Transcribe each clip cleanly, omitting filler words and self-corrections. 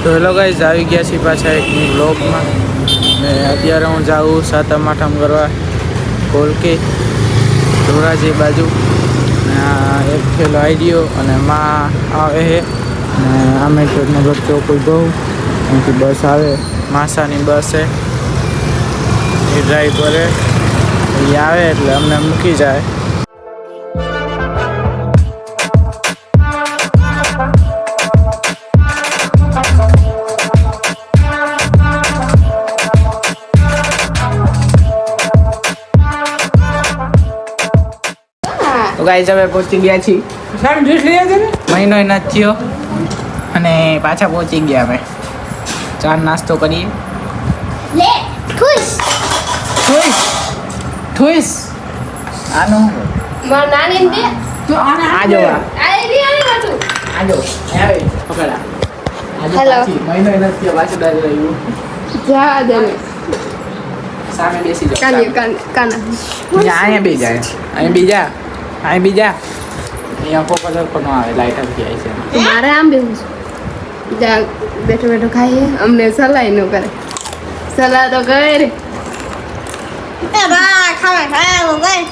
તો hello guys, આવી ગયા છીએ પાછા એક બ્લોગમાં ને અત્યારે હું જાઉં સાતમ આઠમ કરવા કોલકી ધોરાજી બાજુ ને એક થેલો આઈડિયો અને માં આવે છે ને આમે નગર ચોક ઉભો અહીંથી બસ આવે માસાની બસ છે એ ડ્રાઈવ કરે એ આવે એટલે અમને મૂકી જાય. ગાઈઝ હવે પહોંચી ગયા છીએ. મહિનો નથી થયો અને પાછા પહોંચી ગયા અમે. ચા નાસ્તો કરીએ. લે ખુશ ઠુઈસ આનો માર નાની ને તો આજો આઈ રી આજો આજો આવે પકડા આજો Hello. પાછી મહિનો નથી થયો પાછું દાદી રહ્યું જા દે સામે બેસી જાઓ કાના અહીંયા બેસી જાય અહીં બીજા અહીંયા ફોકસ પણ આવે લાઈટ આવી જાય છે. મારે આમ બેવું છે જા બેઠો બેઠો ખાઈએ અમને સલાહ ન કરે સલાહ તો કર એ બા ખાવા ગઈ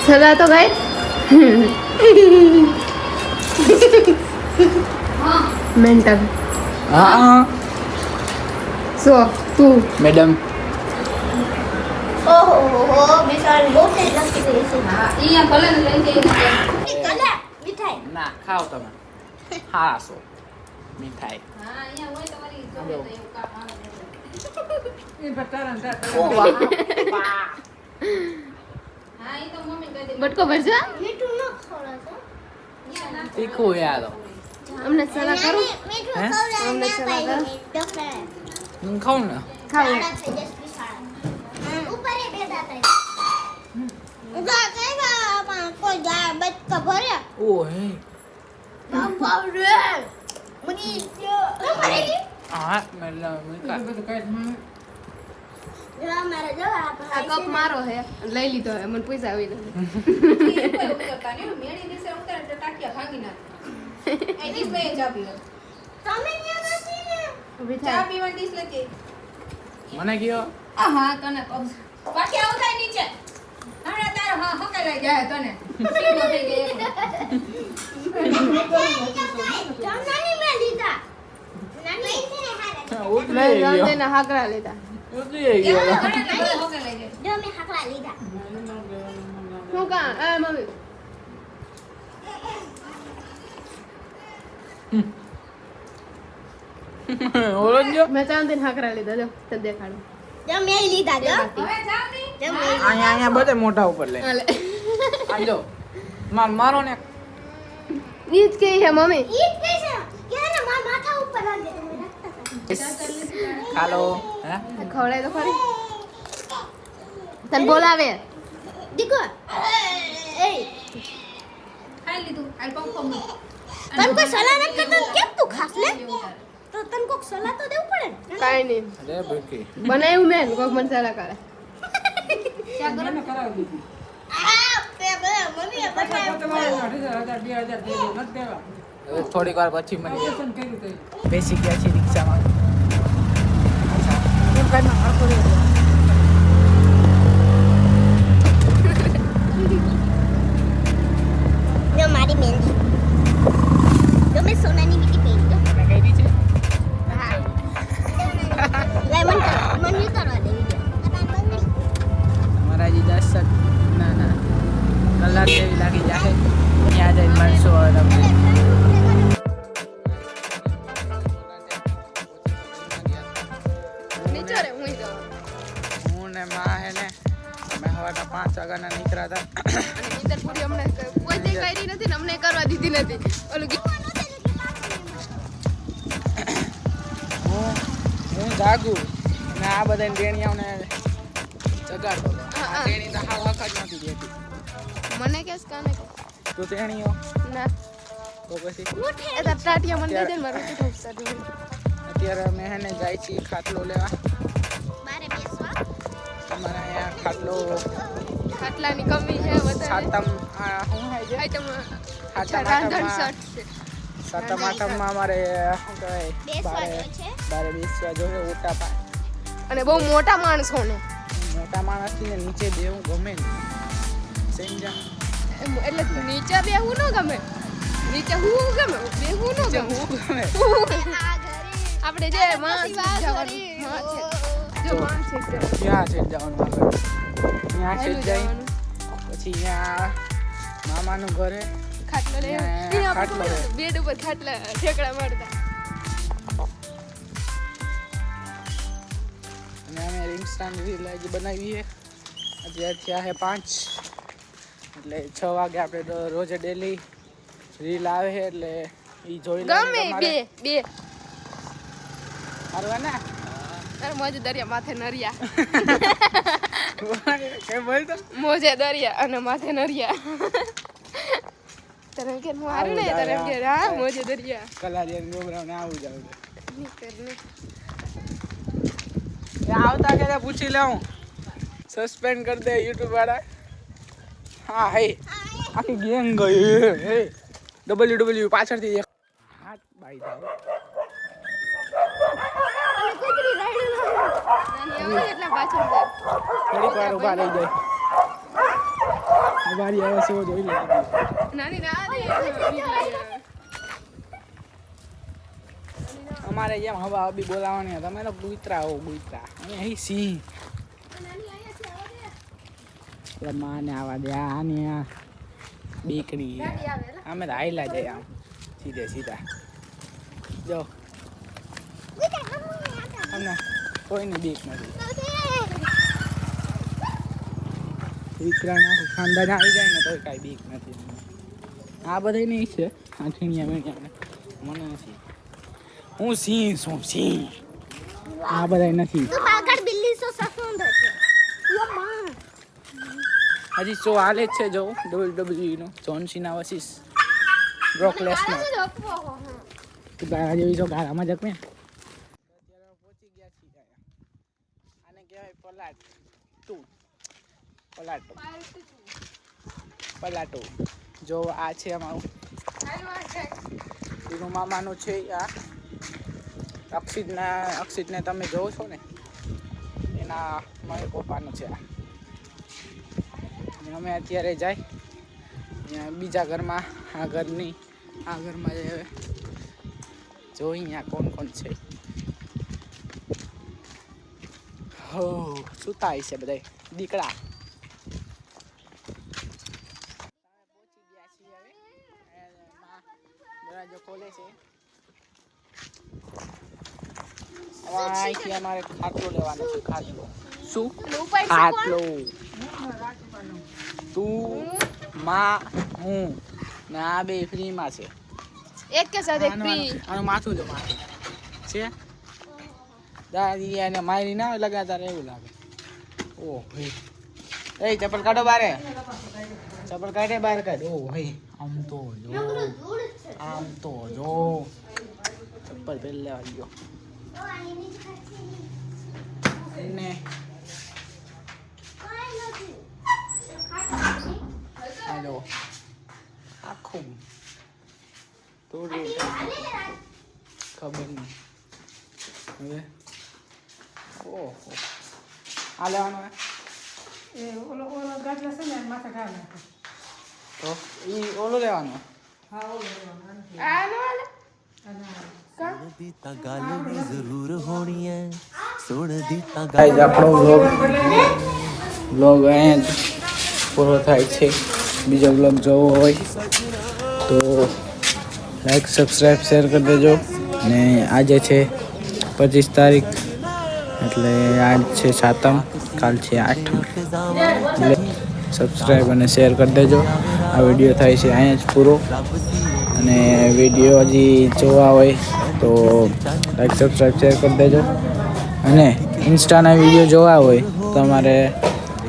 સલાહ તો કર મેન્ટલ હા સો તું મેડમ ઓહો બિચારી મોટી લાગતી ગઈ છે. હા અહીંયા ભલે લઈ જઈએ કલે મીઠાઈ ના ખાઓ તમે હા સો મીઠાઈ હા અહીંયા હોય તમારી જોડે તો એવું કામ આવે હા એ તો મમ્મી કહી દે બટકો ભરજા મીઠું ન ખવડાવતો તીખું યાર અમને સલાહ કરો મીઠું હે? ખવડાવ અમને ના સલાહ પાડી કર. ડોક્ટરે હું ખાઉં ને ખાવું શાળા થઈ જશે શાળા ઉપર એ બેઠા હતા ઉગા કઈ બા કોઈ ગા બચકા ભર્યા ઓ હે નામ પાવડે મની તો ભરેલી હા મેડમ જો મારે જો આ કપ મારો હે લઈ લીધો હે મને પૈસા આવી દે તમે ન્યા નથી ને ઉભી થાય મને કયો હા તને કહું બાકી આવું થાય નીચે હમણાં તારો હા હકેલાઈ જાય તને સીધો થઈ ગયો નાની મે લીધા નાની છે ને હારે ઉતરી મેં ગયો રામદેના હાકરા લીધા ઉતરી ગયો જો મે હાકલા લીધા હું કા એ મમ્મી ઓળખજો મેં ચાંદીના હાકરા લીધા જો તે દેખાડો જો મે લીધા જો જો મે અહીંયા બધે મોઢા ઉપર લે હાલે આજો મારો ને ઈ જ કે હે મમ્મી ઈ કઈ છે કે માર માથા ઉપર રાખજે તમે રાખતા હતા ખાલો હે ખવડાય તો ખરી તને બોલાવે દીકો એ ખાઈ લીધું આલ પંપ પંપ તન કોઈ સલાહ ન કરતો કેમ તું ખાસ લે તો તન કોક સલાહ તો દેવું પડે ને કાઈ નહીં અરે ભૂખી બનાવ્યું મેં કોક મસાલા કરે આ તે બે મમ્મી હવે થોડીક વાર પછી મને બેસી ગયા છે રિક્ષામાં જો મારી મહેંદી જો મે સોનાની મીઠી પહેરી જો મને કઈ દી છે હા લે મન કરવા દે મારા જી 10 ના કલાક જેવી લાગી જાય ત્યાં જઈને મળશો તમને નીચે રે હું તો હું ને માં હે ને અમે સવારના 5 વાગ્યાના નીકળ્યા હતા અને નીતર પૂરી અમને કોઈ દે કરી નથી ને અમને કરવા દીધી નથી ઓલું હું જાગું અને આ બધા ડેણીયાઓને જગાડતો હતો આ ડેણી તો હાવ હક જ નથી દેતી મને કેસ કાને તો ડેણીઓ ના તો પછી એ તો ટાટિયા મને દે દે મારું તો ઠોકસા દે અત્યારે અમે હે ને જાય છીએ ખાટલો લેવા મારે બેસવા અમારા અહીંયા ખાટલો ખાટલાની કમી છે વધારે સાતમ હું હે છે આઈટમ સાતમ રાંધણ આઠમમાં શર્ટ છે સાતમ આઠમમાં અમારે શું કહેવાય બેસવા જો છે. બારે બેસવા જોઈએ ઓટા પા અને બહુ મોટા માણસોને મોટા માણસથી ને નીચે બેવું ગમે ને સમજા એટલે નીચે બેહવું ન ગમે નીચે હું ગમે બેહવું ન ગમે હું ગમે આ ઘરે આપણે જે માણસ જવાનું જો માણસ ત્યાં છે જવાનું આગળ ત્યાં છે જાય પછી અહીંયા મામાનું ઘરે ખાટલો લે અહીંયા ખાટલો છે. બેડ ઉપર ખાટલા ઠેકડા મારતા અને અમે ઇન્સ્ટાની રીલ હજી બનાવી છે અત્યારે થયા છે 5 એટલે 6 વાગે આપણે રોજે ડેલી રીલ આવે છે એટલે એ જોઈ ગમે બે મારવાના અરે મોજે દરિયા માથે નરિયા કેમ બોલતો મોજે દરિયા અને માથે નરિયા તને કે મારું ને તને કે હા મોજે દરિયા કલારિયન ગોબરાને આવું જાવ નીકળ એ આવતા કે પૂછી લઉં સસ્પેન્ડ કરી દે યુટ્યુબ વાળા હા હે આખી ગેંગ ગઈ હે ડબલ્યુ પાછળથી એક હાથ બાઈ જાય એટલે પાછળ જાય થોડીક વાર ઉભા રહી જાય અમારી હવે સેવો જોઈ લે નાની નાની અમારે જેમ હવા બી બોલાવવાની તમે તો ગુઈત્રા હો ગુઈત્રા અને અહીં સિંહ માને આવા દે આની આ બીકડી અમે તો હાઈલા જાય આમ સીધા જો અમને કોઈની બીક નથી દીકરાને આખું ખાનદાન આવી જાય ને તો કાંઈ બીક નથી આ બધા નહીં છે આ ઠીણિયા મીણિયાને મને નથી હું સિંહ આ બધા નથી તું આગળ બિલ્લી સો સફુંદ છે યો માં હજી શો હાલે જ છે જો WWE નો જોન સીના વર્સિસ બ્રોક લેસનર તું ગાળા જેવી છો ગાળામાં જકમે અત્યારે પહોંચી ગયા છીએ આને કહેવાય પલાટો જો આ છે અમારું એનું મામાનું છે આ અક્ષિતને તમે જોવો છો ને એના મમ્મી પપ્પાનું છે આ અમે અત્યારે જાય બીજા ઘરમાં આ ઘરમાં જાય જોઈ અહીંયા કોણ છે હો શું થાય છે બધા દીકરા પહોંચી ગયા છીએ હવે દરવાજો ખોલે છે અહીંથી અમારે ખાટલો લેવાનો છે ખાટલો શું ખાટલો તું માં હું ને આ બે ફ્રીમાં છે એક કે સાથે ફ્રી આનું માથું જો માથું છે દાદી એને મારી ના લગાતાર એવું લાગે ઓહ ભાઈ એ ચપ્પલ કાઢો બારે ચપ્પલ કાઢે બહાર કાઢ ઓ ભાઈ આમ તો જો ચપ્પલ પહેરી લેવા ગયો ને હાલો આખું તોડી ખબર નહીં હવે ઓહો આ લેવાનો એ ઓલો ગાજલા છે ને માથે ગાળ નાખો. તો એ ઓલો લેવાનો હા ઓલો લેવાનો. આ નો હાલે દીતા ગાલની જરૂર હોਣੀ હે સુણ દીતા ગાઈઝ આપણો વ્લોગ અહીંયા પૂરો થાય છે બીજો વ્લોગ જોવો હોય તો લાઈક સબસ્ક્રાઈબ શેર કરી દેજો ને આજે છે 25 તારીખ એટલે આજ છે 7મ કાલ છે 8મ એટલે સબસ્ક્રાઈબ અને શેર કરી દેજો આ વિડીયો થાય છે અહીંયા જ પૂરો અને વિડીયો હજી જોવા હોય તો લાઈક સબસ્ક્રાઈબ શેર કરી દેજો અને ઇન્સ્ટાના વિડીયો જોવા હોય તો તમારે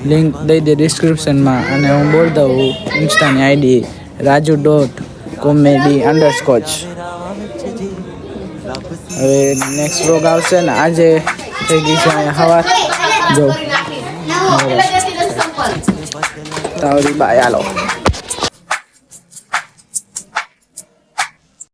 લિંક દઈ દે ડિસ્ક્રિપ્શનમાં અને હું બોલ દઉં ઇન્સ્ટાની આઈડી raju.comedy_. હવે નેક્સ્ટ વ્લોગ આવશે ને આજે થઈ ગઈ છે અહીંયા હવા જો તાવરી બાય હાલો